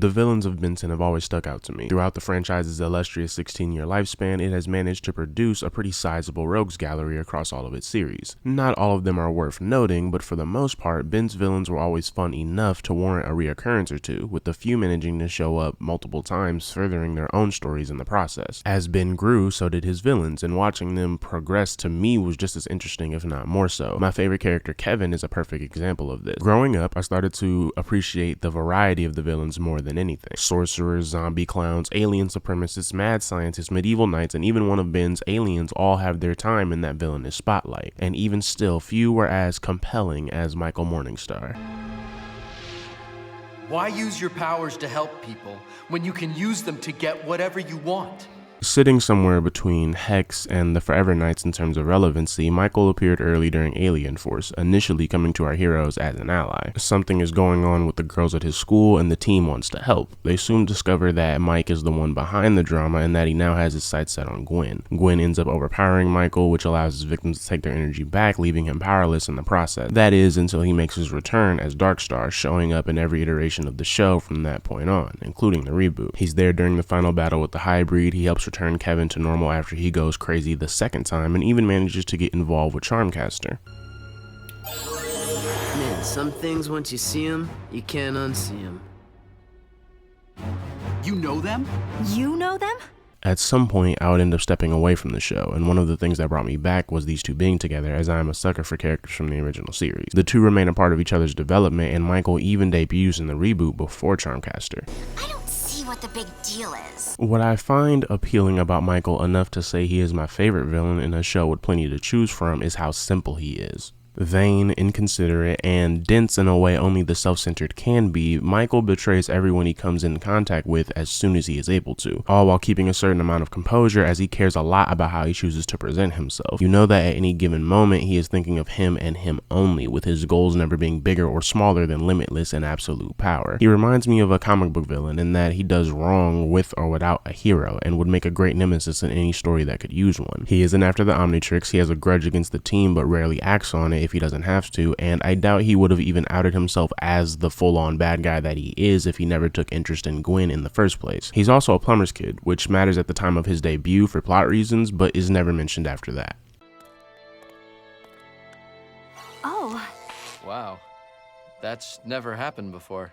The villains of Benson have always stuck out to me. Throughout the franchise's illustrious 16-year lifespan, it has managed to produce a pretty sizable rogues gallery across all of its series. Not all of them are worth noting, but for the most part, Ben's villains were always fun enough to warrant a reoccurrence or two, with a few managing to show up multiple times, furthering their own stories in the process. As Ben grew, so did his villains, and watching them progress to me was just as interesting, if not more so. My favorite character, Kevin, is a perfect example of this. Growing up, I started to appreciate the variety of the villains more than anything. Sorcerers, zombie clowns, alien supremacists, mad scientists, medieval knights, and even one of Ben's aliens all have their time in that villainous spotlight. And even still, few were as compelling as Michael Morningstar. Why use your powers to help people when you can use them to get whatever you want? Sitting somewhere between Hex and the Forever Knights in terms of relevancy, Michael appeared early during Alien Force, initially coming to our heroes as an ally. Something is going on with the girls at his school and the team wants to help. They soon discover that Mike is the one behind the drama and that he now has his sights set on Gwen. Gwen ends up overpowering Michael, which allows his victims to take their energy back, leaving him powerless in the process. That is, until he makes his return as Darkstar, showing up in every iteration of the show from that point on, including the reboot. He's there during the final battle with the hybrid. He helps return Kevin to normal after he goes crazy the second time, and even manages to get involved with Charmcaster. Man, some things, once you see them, you can't unsee them. You know them? You know them? At some point, I would end up stepping away from the show, and one of the things that brought me back was these two being together, as I am a sucker for characters from the original series. The two remain a part of each other's development, and Michael even debuts in the reboot before Charmcaster. I don't see what the big deal is. What I find appealing about Michael enough to say he is my favorite villain in a show with plenty to choose from is how simple he is. Vain, inconsiderate, and dense in a way only the self-centered can be, Michael betrays everyone he comes in contact with as soon as he is able to, all while keeping a certain amount of composure as he cares a lot about how he chooses to present himself. You know that at any given moment he is thinking of him and him only, with his goals never being bigger or smaller than limitless and absolute power. He reminds me of a comic book villain in that he does wrong with or without a hero, and would make a great nemesis in any story that could use one. He isn't after the Omnitrix, he has a grudge against the team but rarely acts on it if he doesn't have to, and I doubt he would have even outed himself as the full-on bad guy that he is if he never took interest in Gwen in the first place. He's also a plumber's kid, which matters at the time of his debut for plot reasons, but is never mentioned after that. Oh, Wow. That's never happened before.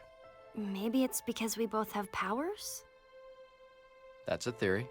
maybe it's because we both have powers? That's a theory.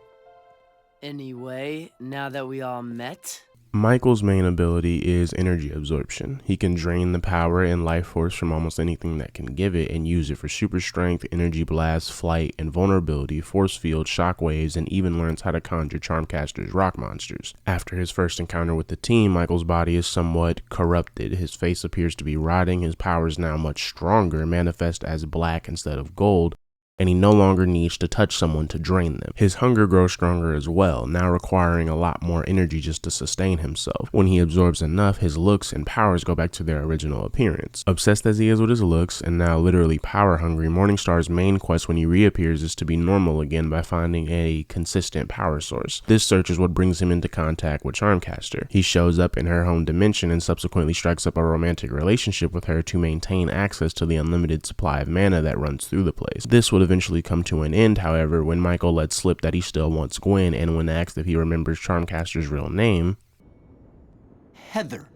Anyway, now that we all met, Michael's main ability is energy absorption. He can drain the power and life force from almost anything that can give it and use it for super strength, energy blast, flight, invulnerability, force field, shockwaves, and even learns how to conjure Charmcaster's rock monsters. After his first encounter with the team, Michael's body is somewhat corrupted. His face appears to be rotting, his powers now much stronger, manifest as black instead of gold, and he no longer needs to touch someone to drain them. His hunger grows stronger as well, now requiring a lot more energy just to sustain himself. When he absorbs enough, his looks and powers go back to their original appearance. Obsessed as he is with his looks, and now literally power hungry, Morningstar's main quest when he reappears is to be normal again by finding a consistent power source. This search is what brings him into contact with Charmcaster. He shows up in her home dimension and subsequently strikes up a romantic relationship with her to maintain access to the unlimited supply of mana that runs through the place. This would eventually come to an end, however, when Michael lets slip that he still wants Gwen, and when asked if he remembers Charmcaster's real name, Heather.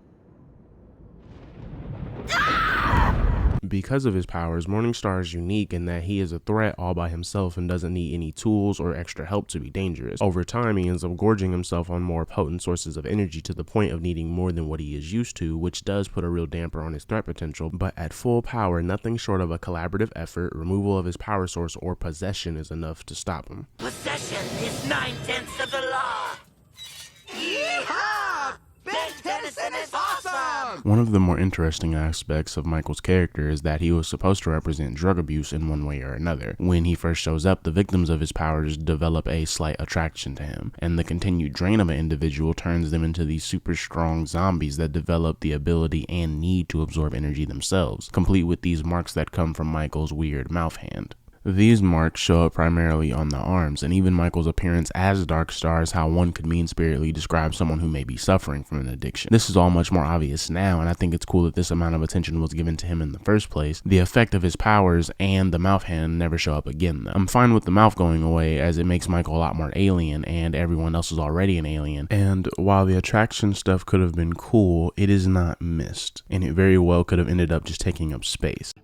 because of his powers, Morningstar is unique in that he is a threat all by himself and doesn't need any tools or extra help to be dangerous. Over time, he ends up gorging himself on more potent sources of energy to the point of needing more than what he is used to, which does put a real damper on his threat potential, but at full power, nothing short of a collaborative effort, removal of his power source, or possession is enough to stop him. Possession is 9/10 of the law. Yeehaw! Big Tennyson is awesome! One of the more interesting aspects of Michael's character is that he was supposed to represent drug abuse in one way or another. When he first shows up, the victims of his powers develop a slight attraction to him, and the continued drain of an individual turns them into these super strong zombies that develop the ability and need to absorb energy themselves, complete with these marks that come from Michael's weird mouth hand. These marks show up primarily on the arms, and even Michael's appearance as Darkstar is how one could mean-spiritedly describe someone who may be suffering from an addiction. This is all much more obvious now, and I think it's cool that this amount of attention was given to him in the first place. The effect of his powers and the mouth hand never show up again though. I'm fine with the mouth going away, as it makes Michael a lot more alien, and everyone else is already an alien. And while the attraction stuff could have been cool, it is not missed, and it very well could have ended up just taking up space.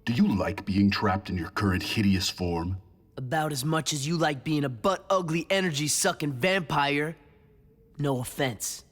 Do you like being trapped in your current hideous form? About as much as you like being a butt-ugly, energy-sucking vampire. No offense.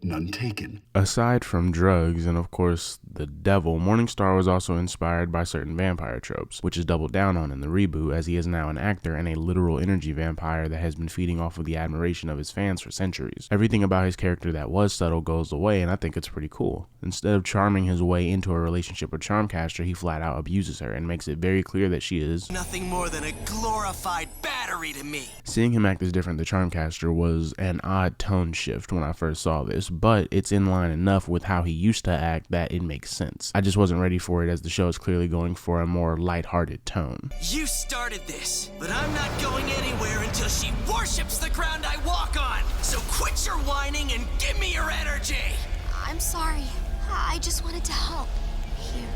None taken. Aside from drugs and of course the devil, Morningstar was also inspired by certain vampire tropes, which is doubled down on in the reboot, as he is now an actor and a literal energy vampire that has been feeding off of the admiration of his fans for centuries. Everything about his character that was subtle goes away, and I think it's pretty cool. Instead of charming his way into a relationship with Charmcaster, he flat out abuses her and makes it very clear that she is nothing more than a glorified battery to me. Seeing him act as different than Charmcaster was an odd tone shift when I first saw this, but it's in line enough with how he used to act that it makes sense. I just wasn't ready for it, as the show is clearly going for a more lighthearted tone. You started this, but I'm not going anywhere until she worships the ground I walk on. So quit your whining and give me your energy. I'm sorry. I just wanted to help. Here.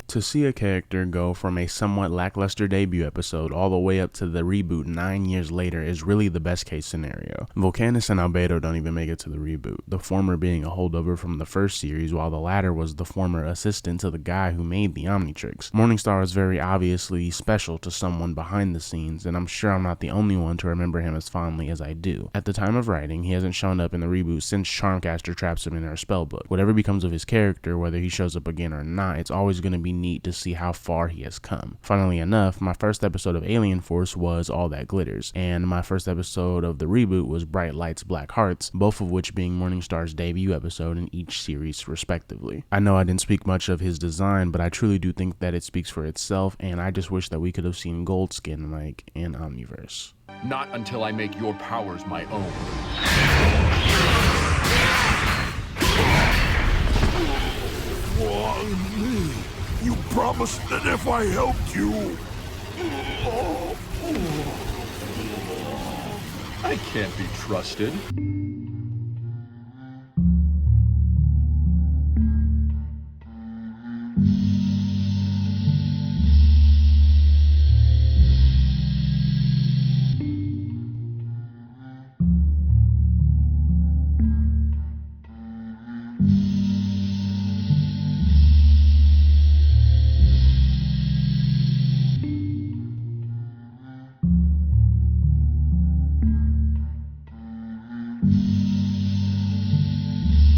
To see a character go from a somewhat lackluster debut episode all the way up to the reboot 9 years later is really the best case scenario. Volcanus and Albedo don't even make it to the reboot, the former being a holdover from the first series, while the latter was the former assistant to the guy who made the Omnitrix. Morningstar is very obviously special to someone behind the scenes, and I'm sure I'm not the only one to remember him as fondly as I do. At the time of writing, he hasn't shown up in the reboot since Charmcaster traps him in her spellbook. Whatever becomes of his character, whether he shows up again or not, it's always going to be neat to see how far he has come. Funnily enough, my first episode of Alien Force was All That Glitters, and my first episode of the reboot was Bright Lights, Black Hearts, both of which being Morningstar's debut episode in each series respectively. I know I didn't speak much of his design, but I truly do think that it speaks for itself, and I just wish that we could have seen Goldskin like in Omniverse. Not until I make your powers my own. You promised that if I helped you... I can't be trusted.